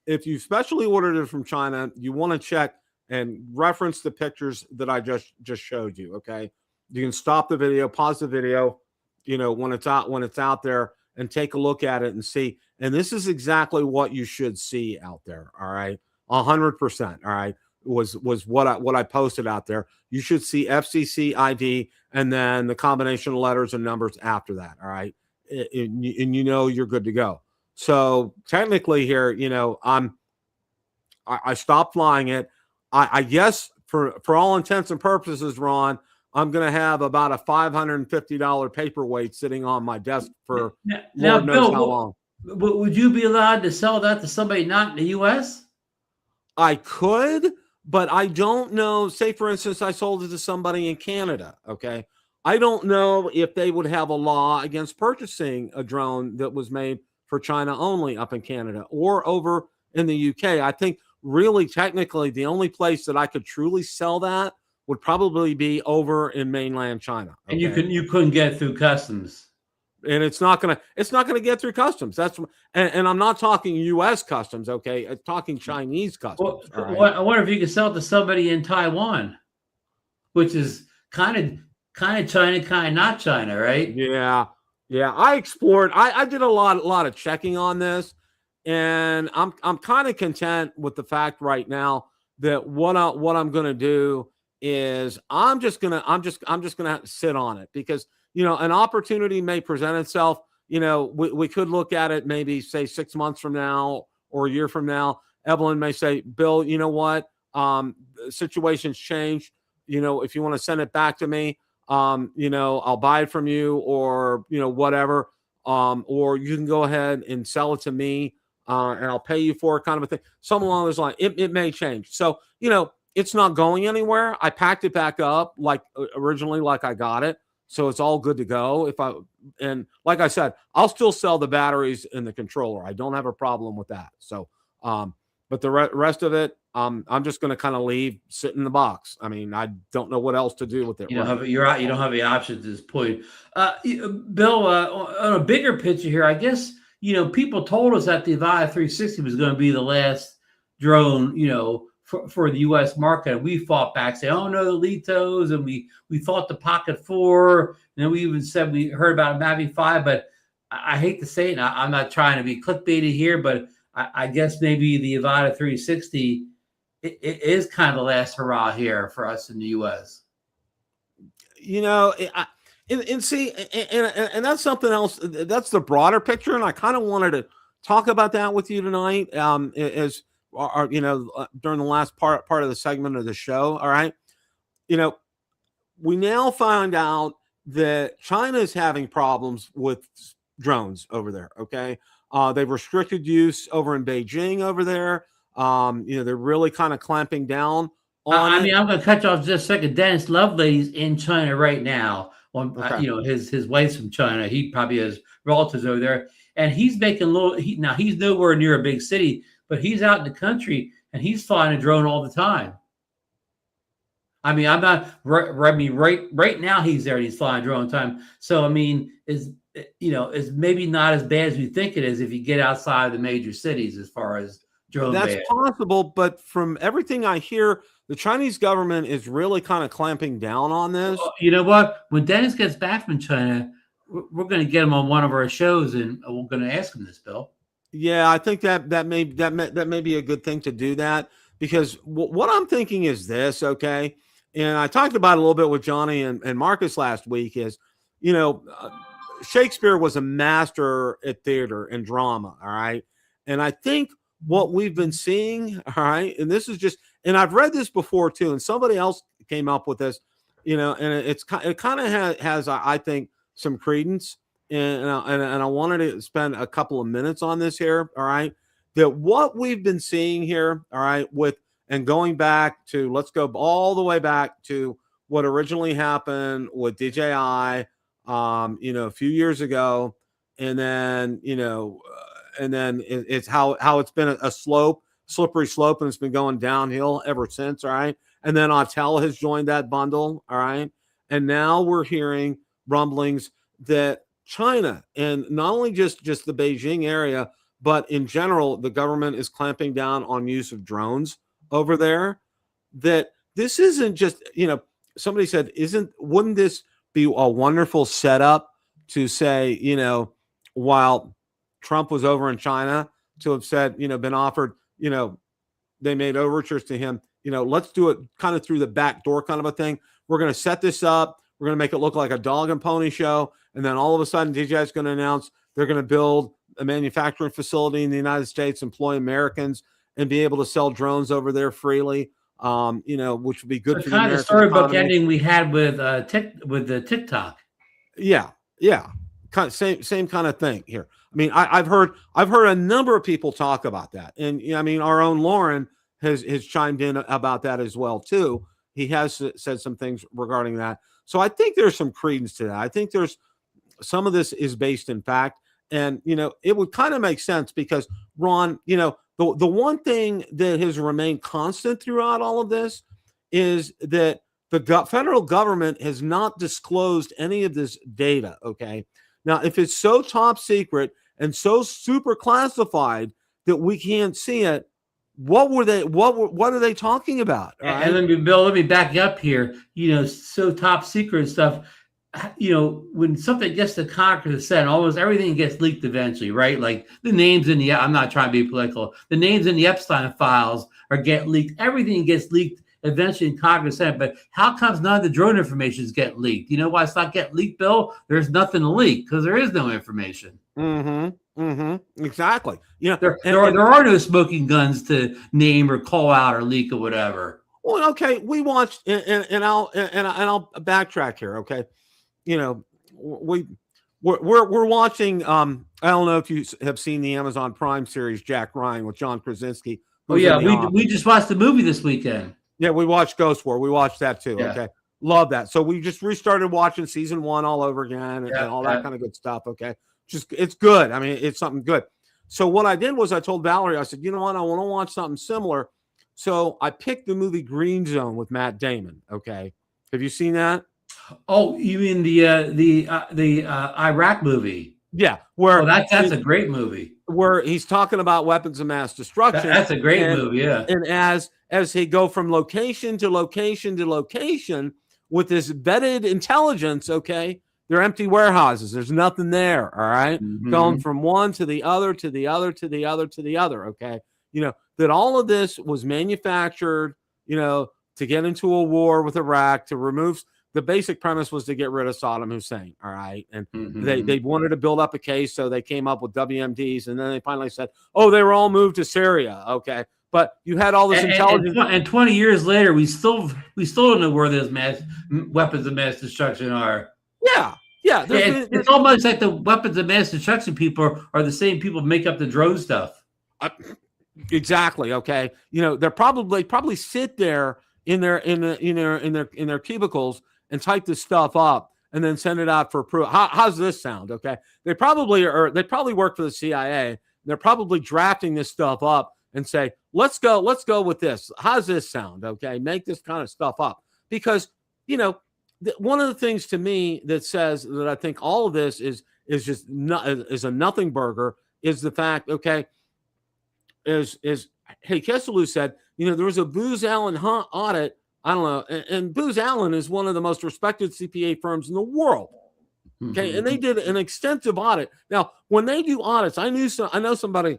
If you specially ordered it from China, you want to check and reference the pictures that I just showed you. Okay. You can stop the video, pause the video, when it's out there, and take a look at it and see. And this is exactly what you should see out there. All right. 100%. All right. Was what I posted out there. You should see FCC ID and then the combination of letters and numbers after that. All right. And you're good to go. So technically here, I stopped flying it. I guess for all intents and purposes, Ron, I'm going to have about a $550 paperweight sitting on my desk for Lord knows how long. Would you be allowed to sell that to somebody not in the U.S.? I could, but I don't know. Say, for instance, I sold it to somebody in Canada. Okay. I don't know if they would have a law against purchasing a drone that was made for China only up in Canada or over in the UK. I think really technically the only place that I could truly sell that would probably be over in mainland China. Okay? And you couldn't get through customs. And it's not gonna get through customs. And I'm not talking U.S. customs, okay? I'm talking Chinese customs. Well, right? I wonder if you could sell it to somebody in Taiwan, which is kind of China, kind of not China, right? Yeah. I explored. I did a lot of checking on this, and I'm kind of content with the fact right now that what I'm gonna do is I'm just gonna have to sit on it because. An opportunity may present itself. We could look at it maybe say 6 months from now or a year from now. Evelyn may say, Bill, you know what? The situation's changed. If you want to send it back to me, I'll buy it from you or, whatever. Or you can go ahead and sell it to me and I'll pay you for it, kind of a thing. Something along those lines. It may change. So, it's not going anywhere. I packed it back up like originally, like I got it. So it's all good to go. And like I said, I'll still sell the batteries and the controller. I don't have a problem with that. So, but the rest of it, I'm just going to kind of sit in the box. I mean, I don't know what else to do with it. You don't have the options at this point. Bill, on a bigger picture here, I guess, people told us that the Avata 360 was going to be the last drone, for the U.S. market. We fought back, saying, "Oh no, the Litos," and we thought the Pocket 4, and then we even said we heard about Mavic 5. But I hate to say it, I'm not trying to be clickbaity here, but I guess maybe the Avata 360 it is kind of the last hurrah here for us in the U.S. And see, and that's something else. That's the broader picture, and I kind of wanted to talk about that with you tonight. During the last part of the segment of the show. All right. We now find out that China is having problems with drones over there. Okay. They've restricted use over in Beijing over there. They're really kind of clamping down on it. I'm going to cut you off just a second. Dennis Loveley's in China right now. Okay. His wife's from China. He probably has relatives over there, and he's making he's nowhere near a big city, but he's out in the country and he's flying a drone all the time. I mean, I'm not. I mean, right now he's there and he's flying a drone all the time. So I mean, it's maybe not as bad as we think it is if you get outside the major cities as far as drone. That's possible, but from everything I hear, the Chinese government is really kind of clamping down on this. You know what? When Dennis gets back from China, we're going to get him on one of our shows and we're going to ask him this, Bill. Yeah, I think that may be a good thing to do that, because what I'm thinking is this, okay? And I talked about it a little bit with Johnny and Marcus last week is, Shakespeare was a master at theater and drama, all right? And I think what we've been seeing, all right, and this is just, and I've read this before too, and somebody else came up with this, and it kind of has, I think, some credence. And I wanted to spend a couple of minutes on this here, all right, that what we've been seeing here, all right, and going back to, let's go all the way back to what originally happened with DJI, a few years ago, and then, it's how it's been a slippery slope, and it's been going downhill ever since, all right, and then Autel has joined that bundle, all right, and now we're hearing rumblings that China, and not only just the Beijing area, but in general, the government is clamping down on use of drones over there. That this isn't just, somebody said, wouldn't this be a wonderful setup to say, while Trump was over in China, to have said, been offered, they made overtures to him, let's do it kind of through the back door kind of a thing. We're going to set this up. We're going to make it look like a dog and pony show. And then all of a sudden, DJI is going to announce they're going to build a manufacturing facility in the United States, employ Americans, and be able to sell drones over there freely, which would be good for the American storybook economy. ending we had with the TikTok. Yeah. Kind of same kind of thing here. I mean, I've heard a number of people talk about that, and I mean, our own Lauren has chimed in about that as well too. He has said some things regarding that. So I think there's some credence to that. I think there's some of this is based in fact, and it would kind of make sense because Ron, the one thing that has remained constant throughout all of this is that the federal government has not disclosed any of this data. Okay. Now, if it's so top secret and so super classified that we can't see it, what are they talking about? And let me back you up here. So top secret stuff. When something gets to Congress, and Senate, almost everything gets leaked eventually, right? Like the names in I'm not trying to be political. The names in the Epstein files get leaked. Everything gets leaked eventually in Congress, Senate. But how comes none of the drone information is getting leaked? You know why it's not getting leaked, Bill? There's nothing to leak because there is no information. Exactly. There are no smoking guns to name or call out or leak or whatever. Well, okay, we watched, and I'll backtrack here. Okay, we're watching. I don't know if you have seen the Amazon Prime series Jack Ryan with John Krasinski. Oh yeah, we just watched the movie this weekend. Yeah, we watched Ghost War. We watched that too. Yeah. Okay, love that. So we just restarted watching season 1 all over again and all that kind of good stuff. Okay, it's good. I mean, it's something good. So what I did was I told Valerie, I said, you know what, I want to watch something similar. So I picked the movie Green Zone with Matt Damon. Okay, have you seen that? Oh, you mean the Iraq movie? Yeah, that's a great movie. Where he's talking about weapons of mass destruction. That's a great movie, yeah. And as he go from location to location to location with this vetted intelligence, okay, they're empty warehouses. There's nothing there. All right, going from one to the other to the other to the other to the other. Okay, that all of this was manufactured, to get into a war with Iraq to remove. The basic premise was to get rid of Saddam Hussein. All right. And they wanted to build up a case. So they came up with WMDs. And then they finally said, oh, they were all moved to Syria. Okay. But you had all this intelligence. And 20 years later, we still don't know where those weapons of mass destruction are. Yeah. Yeah. It's almost like the weapons of mass destruction people are the same people who make up the drone stuff. Exactly. Okay. They're probably sit there in their cubicles and type this stuff up and then send it out for approval. How's this sound? Okay. They probably work for the CIA. They're probably drafting this stuff up and say, let's go with this. How's this sound? Okay. Make this kind of stuff up because, one of the things to me that says that I think all of this is a nothing burger is the fact, okay, is hey, Kesselou said, there was a Booz Allen audit. I don't know. And Booz Allen is one of the most respected CPA firms in the world. Okay. And they did an extensive audit. Now, when they do audits, I know somebody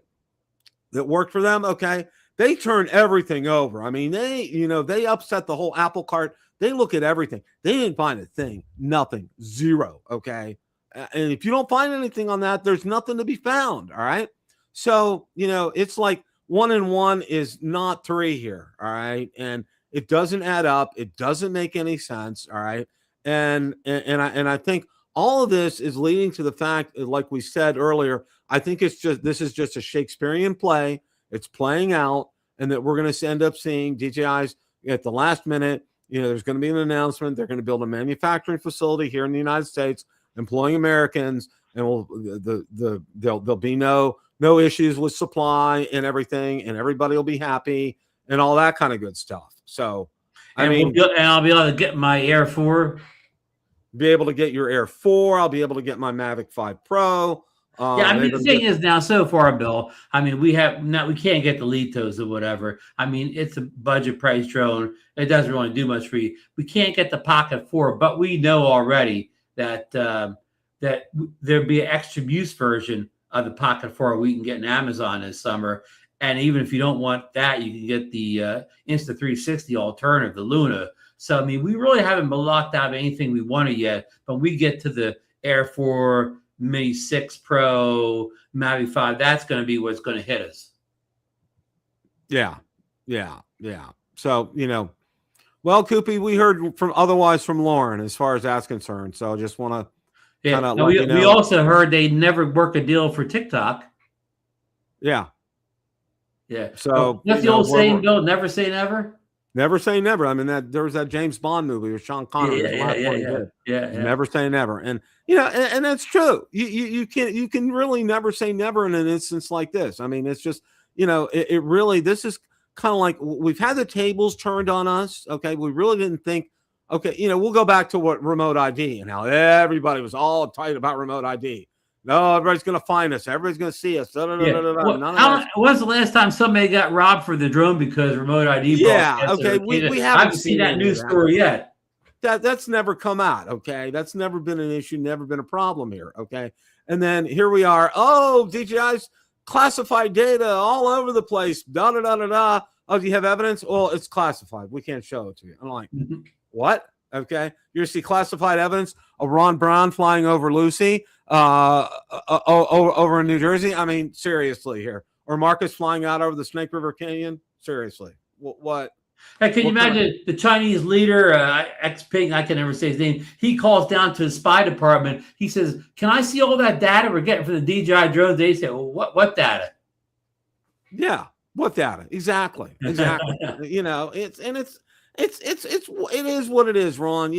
that worked for them. Okay. They turn everything over. I mean, they upset the whole apple cart. They look at everything. They didn't find a thing, nothing, zero. Okay. And if you don't find anything on that, there's nothing to be found. All right. So, it's like 1 and 1 is not 3 here. All right. And it doesn't add up. It doesn't make any sense. All right. And I think all of this is leading to the fact, like we said earlier, I think this is just a Shakespearean play. It's playing out, and that we're going to end up seeing DJI's at the last minute. There's going to be an announcement. They're going to build a manufacturing facility here in the United States, employing Americans, and there'll be no issues with supply and everything, and everybody will be happy and all that kind of good stuff. So, I'll be able to get my Air 4. Be able to get your Air 4. I'll be able to get my Mavic 5 Pro. Yeah, I mean, the thing is now, so far, Bill, I mean, we can't get the Litos or whatever. I mean, it's a budget price drone. It doesn't really do much for you. We can't get the Pocket 4, but we know already that there'll be an extra use version of the Pocket 4 we can get in Amazon this summer. And even if you don't want that, you can get the Insta360 alternative, the Luna. So, I mean, we really haven't locked out anything we wanted yet, but we get to the Air 4, Mini 6 Pro, Mavic 5, that's going to be what's going to hit us. Yeah. So, well, Koopy, we heard from Lauren as far as that's concerned. So I just want to kind of let you know. We also heard they never work a deal for TikTok. Yeah. So what's the old saying, Bill? Never say never. Never say never. I mean, there was that James Bond movie with Sean Connery. Yeah. Never say never, and and that's true. You can really never say never in an instance like this. I mean, it's just it really, this is kind of like we've had the tables turned on us. Okay, we really didn't think. Okay, we'll go back to what remote ID and how everybody was all tight about remote ID. No, everybody's going to find us. Everybody's going to see us. When's the last time somebody got robbed for the drone because remote ID? Yeah, okay. We haven't seen that news story yet. That's never come out. Okay, that's never been an issue. Never been a problem here. Okay, and then here we are. Oh, DJI's classified data all over the place. Da da da da da. Oh, do you have evidence? Well, it's classified. We can't show it to you. I'm like, what? Okay, you see classified evidence of Ron Brown flying over Lucy, over in New Jersey. I mean, seriously here, or Marcus flying out over the Snake River Canyon. Seriously, what? Hey, can you imagine the Chinese leader, Xpeng? I can never say his name. He calls down to the spy department. He says, "Can I see all that data we're getting from the DJI drones?" They say, "Well, what data?" Yeah, what data? Exactly. It is what it is, Ron,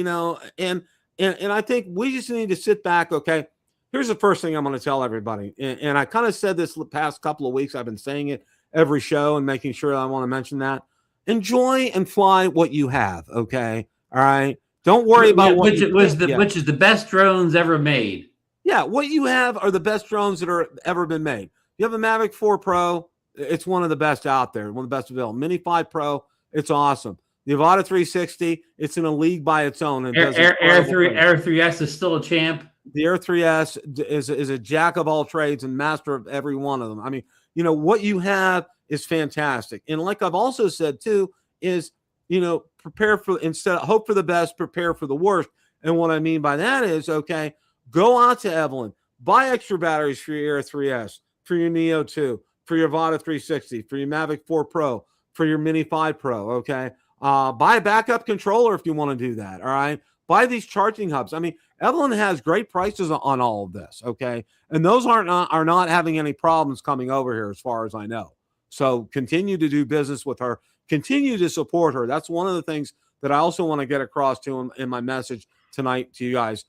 and I think we just need to sit back. Okay, here's the first thing I'm going to tell everybody. And I kind of said this the past couple of weeks. I've been saying it every show and making sure I want to mention that. Enjoy and fly what you have. Okay. All right. Don't worry about which is the best drones ever made. Yeah. What you have are the best drones that are ever been made. You have a Mavic 4 Pro. It's one of the best out there. One of the best available. Mini 5 Pro. It's awesome. The Avata 360, it's in a league by its own. And Air 3S is still a champ. The Air 3S is a jack of all trades and master of every one of them. I mean, what you have is fantastic. And like I've also said too, is, prepare for, hope for the best, prepare for the worst. And what I mean by that is, okay, go out to Evelyn, buy extra batteries for your Air 3S, for your Neo 2, for your Avata 360, for your Mavic 4 Pro, for your Mini 5 Pro, okay? Buy a backup controller if you want to do that, all right? Buy these charging hubs. I mean, Evelyn has great prices on all of this, okay? And those are not having any problems coming over here as far as I know. So continue to do business with her. Continue to support her. That's one of the things that I also want to get across to in my message tonight to you guys.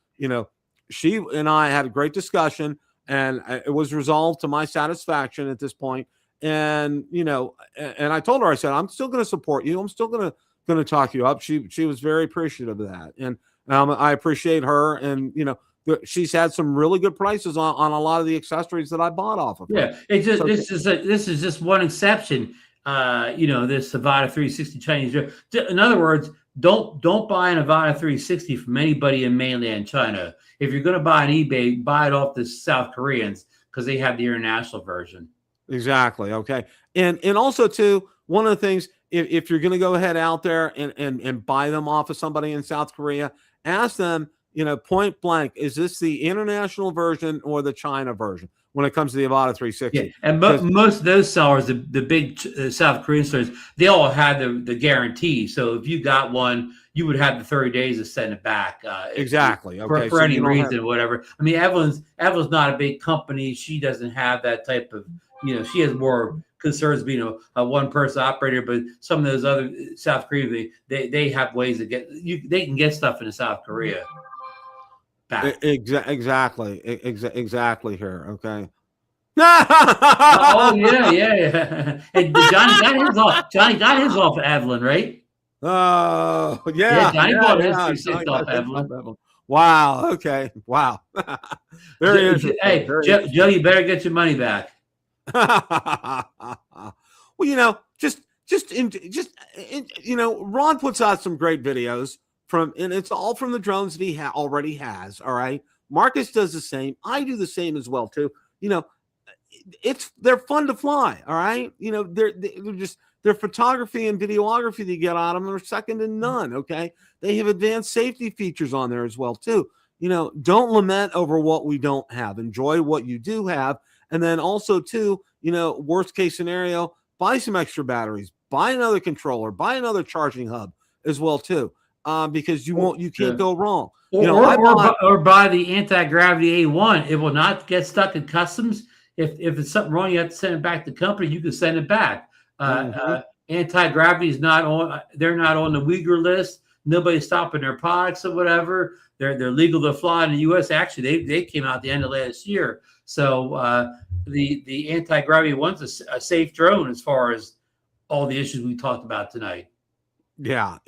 She and I had a great discussion, and it was resolved to my satisfaction at this point. And, and I told her, I said, I'm still going to support you. I'm still going to talk you up. She was very appreciative of that. And I appreciate her. And, she's had some really good prices on a lot of the accessories that I bought off of her. Yeah. It's just, this is just one exception. This Avata 360 Chinese. In other words, don't buy an Avata 360 from anybody in mainland China. If you're going to buy on eBay, buy it off the South Koreans because they have the international version. Exactly. Okay. And also too, one of the things, if you're going to go ahead out there and buy them off of somebody in South Korea, ask them, point blank, is this the international version or the China version when it comes to the Avata 360? Yeah. And most of those sellers, the big South Korean stores, they all had the guarantee. So if you got one, you would have the 30 days to send it back. Exactly. Okay. For any reason, whatever. I mean, Evelyn's not a big company. She doesn't have that type of, she has more concerns being a one-person operator, but some of those other South Koreans, they have ways to they can get stuff in South Korea back. Exactly here. Okay. Oh yeah. And Johnny got his off of Evelyn, right? Oh Johnny bought his 360 off Evelyn. Wow. Okay. Wow. Very interesting. Hey, Very Joe, you better get your money back. Well, Ron puts out some great videos and it's all from the drones that he already has. All right. Marcus does the same. I do the same as well, too. They're fun to fly. All right. Their photography and videography that you get out of them are second to none. Okay. They have advanced safety features on there as well, too. Don't lament over what we don't have. Enjoy what you do have. And then also, too, worst case scenario, buy some extra batteries, buy another controller, buy another charging hub as well, too, because you can't go wrong. Or buy the anti-gravity A1. It will not get stuck in customs. If it's something wrong, you have to send it back to the company. You can send it back. Anti-gravity is not on. They're not on the Uyghur list. Nobody's stopping their products or whatever. They're legal to fly in the U.S. Actually, they came out at the end of last year. So the anti-gravity one's a safe drone as far as all the issues we talked about tonight. Yeah.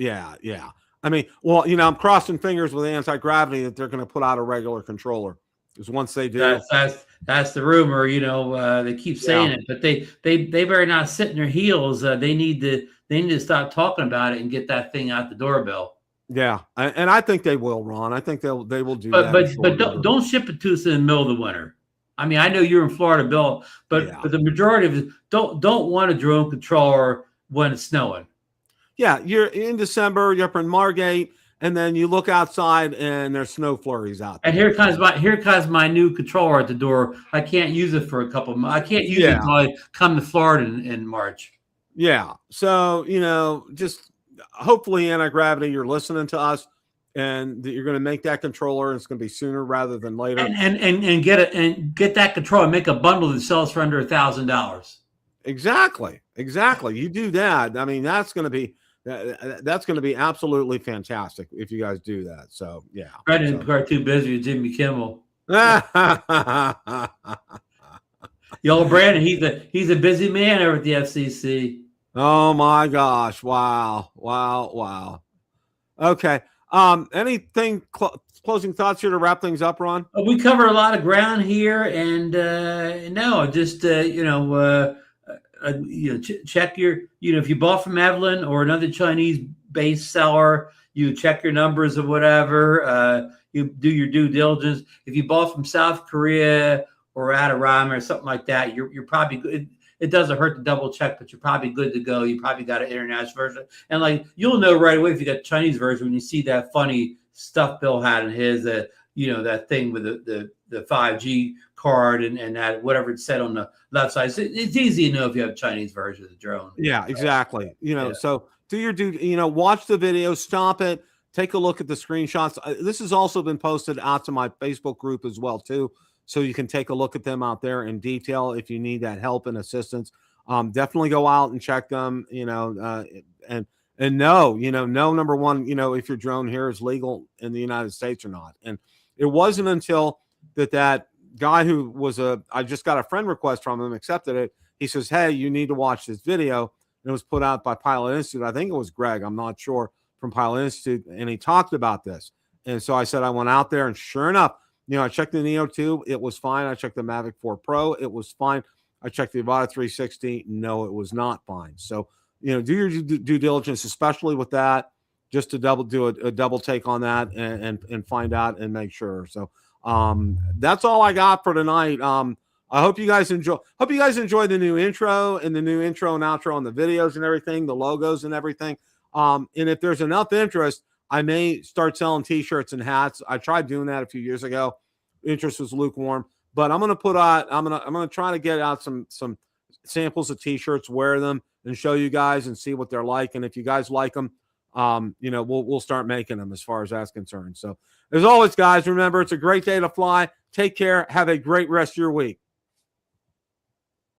I mean, well, I'm crossing fingers with anti-gravity that they're going to put out a regular controller. Because once they do, that's the rumor. They keep saying it, but they better not sit in their heels. They need to stop talking about it and get that thing out the doorbell. Yeah, and I think they will, Ron. I think they will do that. But don't ship it to us in the middle of the winter. I mean, I know you're in Florida, Bill, but the majority of it don't want a drone controller when it's snowing. Yeah, you're in December, you're up in Margate, and then you look outside and there's snow flurries out there. And here comes my new controller at the door. I can't use it for a couple of months. I can't use it until I come to Florida in March. Yeah. So, just hopefully anti-gravity, you're listening to us and that you're going to make that controller and it's going to be sooner rather than later. And get that controller, make a bundle that sells for under $1,000. Exactly. You do that. I mean, that's going to be absolutely fantastic if you guys do that. So yeah. Brendan are too busy with Jimmy Kimmel. Yo, Brandon, he's a busy man over at the FCC. Oh my gosh! Wow. Okay. Anything closing thoughts here to wrap things up, Ron? We covered a lot of ground here, and check your, if you bought from Evelyn or another Chinese-based seller, you check your numbers or whatever. You do your due diligence. If you bought from South Korea or Adorama or something like that, you're probably good. It doesn't hurt to double check, but you're probably good to go. You probably got an international version, and you'll know right away if you got the Chinese version when you see that funny stuff Bill had in his, that thing with the 5G card and that whatever it said on the left side. It's easy to know if you have a Chinese version of the drone. Yeah, exactly. So do your due. Watch the video, stop it, take a look at the screenshots. This has also been posted out to my Facebook group as well too. So you can take a look at them out there in detail if you need that help and assistance. Definitely go out and check them, and know, number one, if your drone here is legal in the United States or not. And it wasn't until that guy who was I just got a friend request from him, accepted it. He says, hey, you need to watch this video. And it was put out by Pilot Institute. I think it was Greg. I'm not sure, from Pilot Institute. And he talked about this. And so I said, I went out there and sure enough, I checked the Neo 2. It was fine. I checked the Mavic 4 Pro. It was fine. I checked the Avata 360. No, it was not fine. So, do your due diligence, especially with that, just to do a double take on that and find out and make sure. So that's all I got for tonight. I hope you guys enjoy the new intro and and outro on the videos and everything, the logos and everything. And if there's enough interest, I may start selling t-shirts and hats. I tried doing that a few years ago. Interest was lukewarm, but I'm going to try to get out some samples of t-shirts, wear them and show you guys and see what they're like. And if you guys like them, we'll start making them as far as that's concerned. So as always, guys, remember, it's a great day to fly. Take care. Have a great rest of your week.